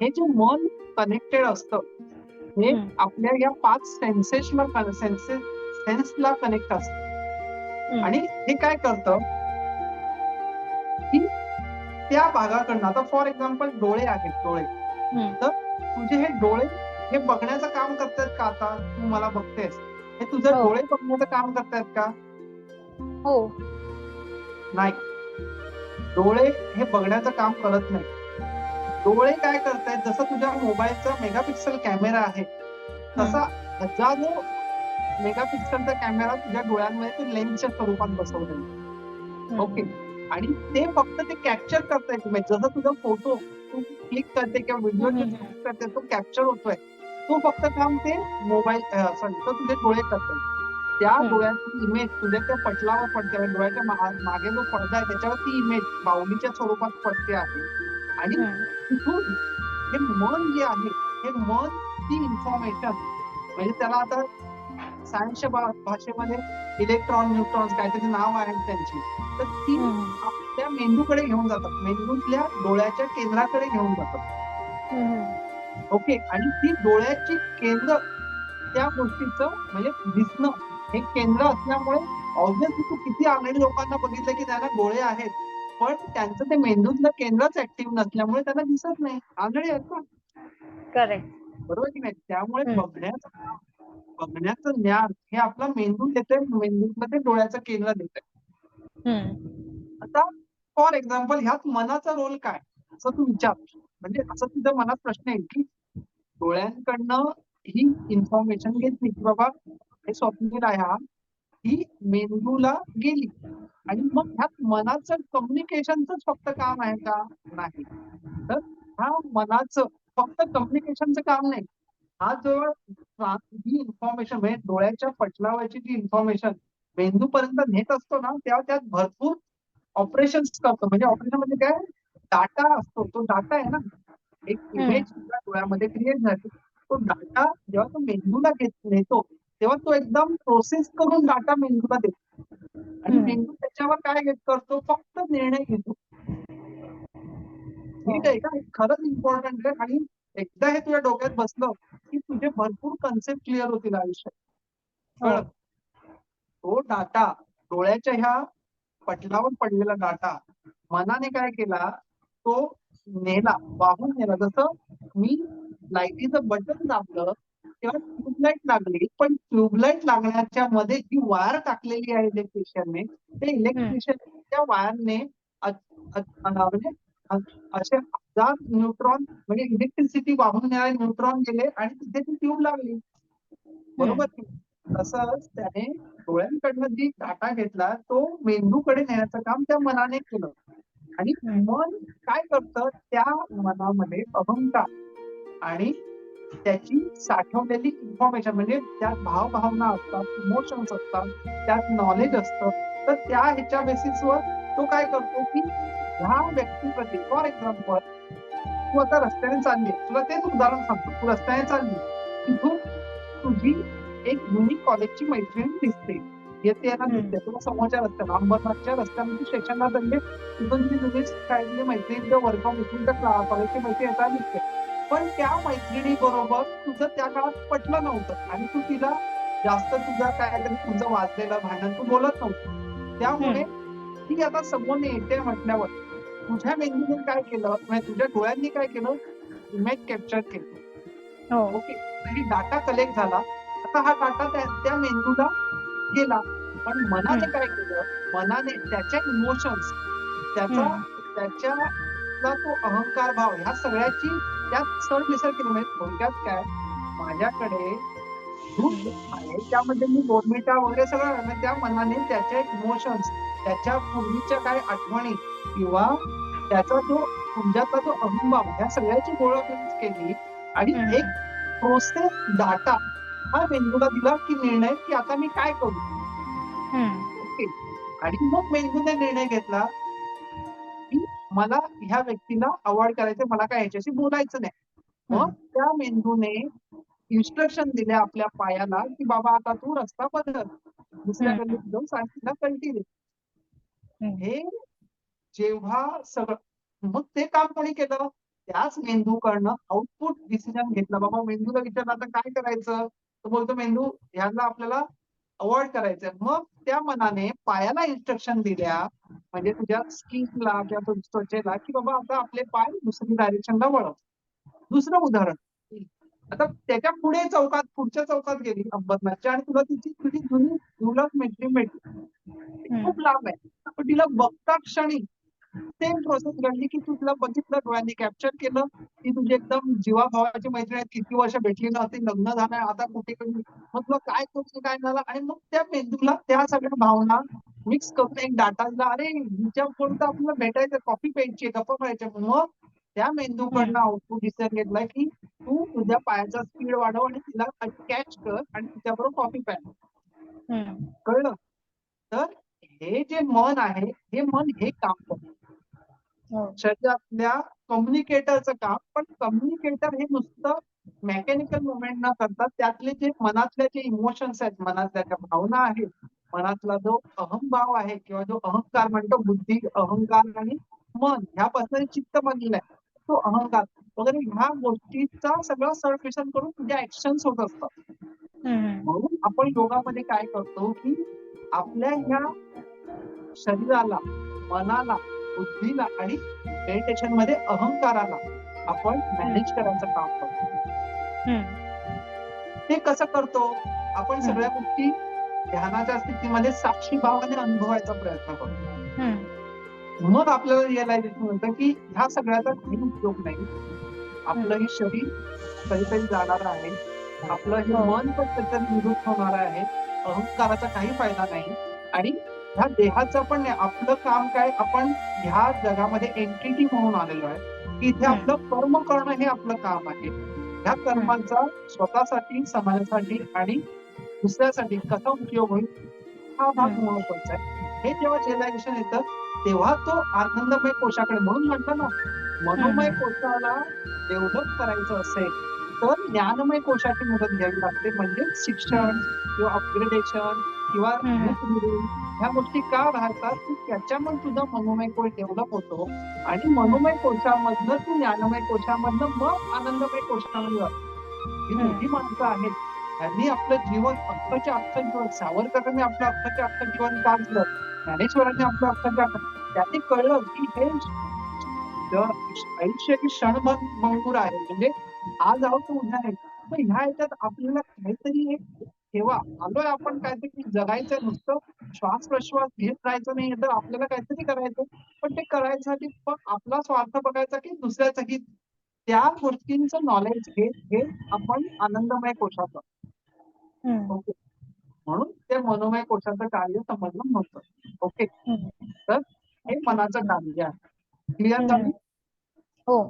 हे जे मन कनेक्टेड असतं हे आपल्या या 5 सेन्सला कनेक्ट असतं आणि हे काय करतं की त्या भागाकडनं, आता फॉर एक्झाम्पल डोळे आहेत, डोळे, तर तुझे हे डोळे हे बघण्याचं काम करतायत का? आता तू मला बघतेस, हे तुझे डोळे बघण्याचं काम करतायत का? हो. नाही, डोळे हे बघण्याचं काम करत नाही. डोळे काय करतायत, जसं तुझ्या मोबाईलचा मेगापिक्सल कॅमेरा आहे तसा हजारो मेगापिक्सलचा कॅमेरा तुझ्या डोळ्यांमध्ये ते लेन्सच्या स्वरूपात बसवलेला. ओके, आणि ते फक्त ते कॅप्चर करतायत इमेज. जसं तुझा फोटो तू क्लिक करते किंवा व्हिडिओ क्लिक करते, तो कॅप्चर होतोय, तो फक्त काम ते मोबाईल तो तुझे डोळे करतात. त्या डोळ्याची इमेज तुझ्या त्या पटलावर पडते, डोळ्याच्या मागे जो पडदा आहे त्याच्यावर ती इमेज बाहुलीच्या स्वरूपात पडते आहे. आणि तिथून हे मन जे आहे, हे मन ती इन्फॉर्मेशन, म्हणजे त्याला आता सायन्सच्या भाषेमध्ये इलेक्ट्रॉन, न्यूट्रॉन्स काहीतरी नाव आहे त्यांची, तर ती आपल्या मेंदूकडे घेऊन जातात, मेंदूतल्या डोळ्याच्या केंद्राकडे घेऊन जातात. ओके, आणि ती डोळ्याची केंद्र त्या गोष्टीचं म्हणजे दिसणं हे केंद्र असल्यामुळे ऑब्व्हियसली तू किती आघाडी लोकांना बघितलं की त्यांना डोळे आहेत, पण त्यांचं ते मेंदूतलं केंद्रच ऍक्टिव्ह नसल्यामुळे त्यांना दिसत नाही. आघाडी आहेत का? करेक्ट, बरोबर की नाही? त्यामुळे बघण्याचं ज्ञान हे आपला मेंदू देतोय, मेंदूमध्ये डोळ्याचं केंद्र देतोय. आता फॉर एक्झाम्पल ह्यात मनाचा रोल काय, असं तू विचार, म्हणजे असं तुझ्या मनात प्रश्न येईल की डोळ्यांकडनं ही इन्फॉर्मेशन घेतली की बाबा हे स्वप्नील आहे हा, ही मेंदूला गेली, आणि मग ह्यात मनाचं कम्युनिकेशनच फक्त काम आहे का? नाही. तर ह्या मनाचं फक्त कम्युनिकेशनचं काम नाही, हा जो ही इन्फॉर्मेशन म्हणजे डोळ्याच्या पटलावरची जी इन्फॉर्मेशन मेंदूपर्यंत नेत असतो ना, त्यात भरपूर ऑपरेशन्स करतो. म्हणजे ऑपरेशन म्हणजे काय, डाटा असतो, तो डाटा आहे ना, एक इमेज तुझ्या डोळ्यामध्ये क्रिएट झाली, तो डाटा जेव्हा तो मेंदूला नेतो तेव्हा तो एकदम प्रोसेस करून डाटा मेंदूला देतो, आणि मेंदू त्याच्यावर काय करतो, फक्त निर्णय घेतो. ठीक आहे का? खरंच इम्पॉर्टंट आहे, आणि एकदा हे तुझ्या डोक्यात बसलं की तुझे भरपूर कन्सेप्ट क्लिअर होतील आयुष्यात. तो डाटा, डोळ्याच्या ह्या पटलावर पडलेला डाटा मनाने काय केला, तो नेला, वाहून नेला. जसं मी लाईटीचं बटन दाबलं तेव्हा ट्यूबलाईट लागली, पण ट्यूबलाईट लागण्याच्या मध्ये जी वायर टाकलेली आहे इलेक्ट्रिशियनने, ते इलेक्ट्रिशियन त्या वायरने म्हणजे असे हजार न्यूट्रॉन म्हणजे इलेक्ट्रिसिटी वाहून नेणारे न्यूट्रॉन गेले आणि तिथे ती ट्यूब लागली. बरोबर की? तसंच त्याने डोळ्यांकडनं जी डाटा घेतला तो मेंदूकडे नेण्याचं काम त्या मनाने केलं, आणि मन काय करतं, त्या मनामध्ये अहंकार आणि त्याची साठवलेली इन्फॉर्मेशन, म्हणजे त्यात भावभावना असतात, इमोशन्स असतात, त्यात नॉलेज असतं, तर त्या ह्याच्या बेसिसवर तो काय करतो की ह्या व्यक्तीप्रती, फॉर एक्झाम्पल तू आता रस्त्याने चालली, तुला तेच उदाहरण सांगतो, तू रस्त्याने चालली, तिथून तुझी एक जुनी कॉलेजची मैत्रीण दिसते, येते ना दिसते तुला समोरच्या रस्त्याला, अंबरनाथच्या रस्त्याने तू स्टेशनला चालले, तिथून ती जुनी शाळेतली मैत्रीण किंवा वर्गामैत्रीणच्या कॉलेजची मैत्रीण येताना दिसते, पण त्या मैत्रिणी बरोबर तुझं त्या काळात पटलं नव्हतं, आणि तू तिला जास्त तुझा काहीतरी तुझं वाजलेलं भांडण तू बोलत नव्हतं, त्यामुळे ती आता समोर येते म्हटल्यावर तुझ्या मेंदूने काय केलं, म्हणजे तुझ्या डोळ्यांनी काय केलं, इमेज कॅप्चर केली. ओके, ही डाटा कलेक्ट झाला, आता हा डाटा त्या मेंदूला गेला, पण मनाने काय केलं, मनाने त्याच्या इमोशन्स, त्याच्यातला तो अहंकार भाव ह्या सगळ्याची त्यात सरमिसळ केली. म्हणजे थोडक्यात काय, माझ्याकडे दूध आहे त्यामध्ये मी बोर्नव्हिटा वगैरे सगळं, त्या मनाने त्याच्या इमोशन्स, त्याच्या पूर्वीच्या काय आठवणी किंवा त्याचा जो तुमच्यातला जो अहंभाव ह्या सगळ्याची ओळख केली, आणि एक प्रोसेस डाटा हा मेंदूला दिला की निर्णय की आता मी काय करू. ओके, आणि मग मेंदूने निर्णय घेतला की मला ह्या व्यक्तीला अवॉइड करायचं, मला काय ह्याच्याशी बोलायचं नाही. मग त्या मेंदूने इन्स्ट्रक्शन दिले आपल्या पायाला की बाबा आता तू रस्ता बदल, दुसऱ्या गल्लीत जाऊन तिला कल्टी दे. हे जेव्हा सगळं, मग ते काम कोणी केलं, त्याच मेंदूकडनं आउटपुट डिसिजन घेतला. बाबा मेंदूला विचारलं आता काय करायचं, तर बोलतो मेंदू ह्याला आपल्याला अवॉइड करायचंय. मग त्या मनाने पायाला इन्स्ट्रक्शन दिल्या, म्हणजे तुझ्या स्किनला किंवा तुझ्या त्वचेला, की बाबा आता आपले पाय दुसरी डायरेक्शनला वळव. दुसरं उदाहरण, आता त्याच्या पुढे चौकात, पुढच्या चौकात गेली अंबरनाथच्या आणि तुला तुझी जुनी मुलं मैत्री भेटली. खूप लांब आहे, पण तिला बघता क्षणी सेम प्रोसेस घडली, की तू तिला बघितलं, डोळ्यांनी कॅप्चर केलं, की तुझी एकदम जीवाभावाची मैत्रीण आहे, किती वर्ष भेटली नव्हती, लग्न झालंय, आता कुठे कधी, मग तुला काय करतो काय झालं, आणि मग त्या मेंदूला त्या सगळ्या भावना मिक्स करून एक डाटा दिला, अरे हिच्या कोणतं आपल्याला भेटायचं, कॉफी प्यायची, गप्पा मारायच्या. मग त्या मेंदूकडनं आउटपुट डिसिजन घेतलाय, की तू तुझ्या पायाचा स्पीड वाढव आणि तिला कॅच कर आणि तिच्याबरोबर कॉफी प्या. कळलं? तर हे जे मन आहे, हे मन हे काम करतं शरीरातल्या कम्युनिकेटरचं काम. पण कम्युनिकेटर हे नुसतं मेकॅनिकल मुवमेंट न करता त्यातले जे मनातले जे इमोशन्स आहेत, मनातल्या ज्या भावना आहेत, मनातला जो अहंभाव आहे किंवा जो अहंकार म्हणतो, बुद्धी, अहंकार आणि मन ह्यापासून चित्त बनलेलं आहे, तो अहंकार वगैरे ह्या गोष्टीचा सगळं सरमिश्रण करून तुझ्या ऍक्शन्स होत असतात. म्हणून आपण योगामध्ये काय करतो, की आपल्या ह्या शरीराला, मनाला, बुद्धीला आणि मेडिटेशन मध्ये अहंकाराला आपण मॅनेज करायचं काम करतो. ते कसं करतो? आपण सगळ्या गोष्टी ध्यानाच्या स्थितीमध्ये साक्षी भावाने अनुभवायचा प्रयत्न करतो. मग आपल्याला रिअलायझेशन होतं, की ह्या सगळ्याचा काही उपयोग नाही. आपलं हे शरीर कधीतरी जाणार आहे, आपलं हे मन पण कधीतरी निवृत्त होणार आहे, अहंकाराचा काही फायदा नाही. आणि ह्या देहाचं पण नाही. आपलं काम काय, आपण ह्या जगामध्ये एंटिटी म्हणून आलेलो आहे, की इथे आपलं कर्म करणं हे आपलं काम आहे. ह्या कर्माचा स्वतःसाठी, समाजासाठी आणि दुसऱ्यासाठी कसा उपयोग होईल हा भाग महत्वाचा आहे. हे जेव्हा रिअलायझेशन येतं तेव्हा तो आनंदमय कोशाकडे, म्हणून म्हटलं ना, मनोमय कोशाला डेव्हलप करायचं असेल तर ज्ञानमय कोशाची मदत घ्यावी लागते. म्हणजे शिक्षण किंवा अपग्रेडेशन किंवा बुक रिडिंग ह्या गोष्टी का राहतात, की त्याच्यामुळे तुझा मनोमय कोश डेव्हलप होतो आणि मनोमय कोशामधनं तू ज्ञानमय कोशामधनं मग आनंदमय कोशामध्ये जातो. ही मोठी माणसं आहेत, त्यांनी आपलं जीवन अख्खच्या अख्खं जीवन, सावरकरांनी आपलं अख्खच्या अख्खं जीवन काढलं, ज्ञानेश्वरांनी आपलं अख्खच्या त्यांनी कळलं की हे आयुष्य की क्षणभंगूर आहे. म्हणजे आज आहोत तर उद्या नाही. तर ह्या ह्याच्यात आपल्याला काहीतरी एक ठेवा, आलोय आपण काहीतरी जगायचं, नुसतं श्वास प्रश्वास घेत राहायचं नाही, तर आपल्याला काहीतरी करायचं. पण ते करायसाठी पण आपला स्वार्थ बघायचा की दुसऱ्याचं हित, त्या गोष्टींचं नॉलेज घेत आपण आनंदमय कोशाचं. ओके, म्हणून ते मनोमय कोशाचं कार्य समजलं नव्हतं. ओके, तर हे मनाचं कार्य आहे. क्लिअर झालं? हो.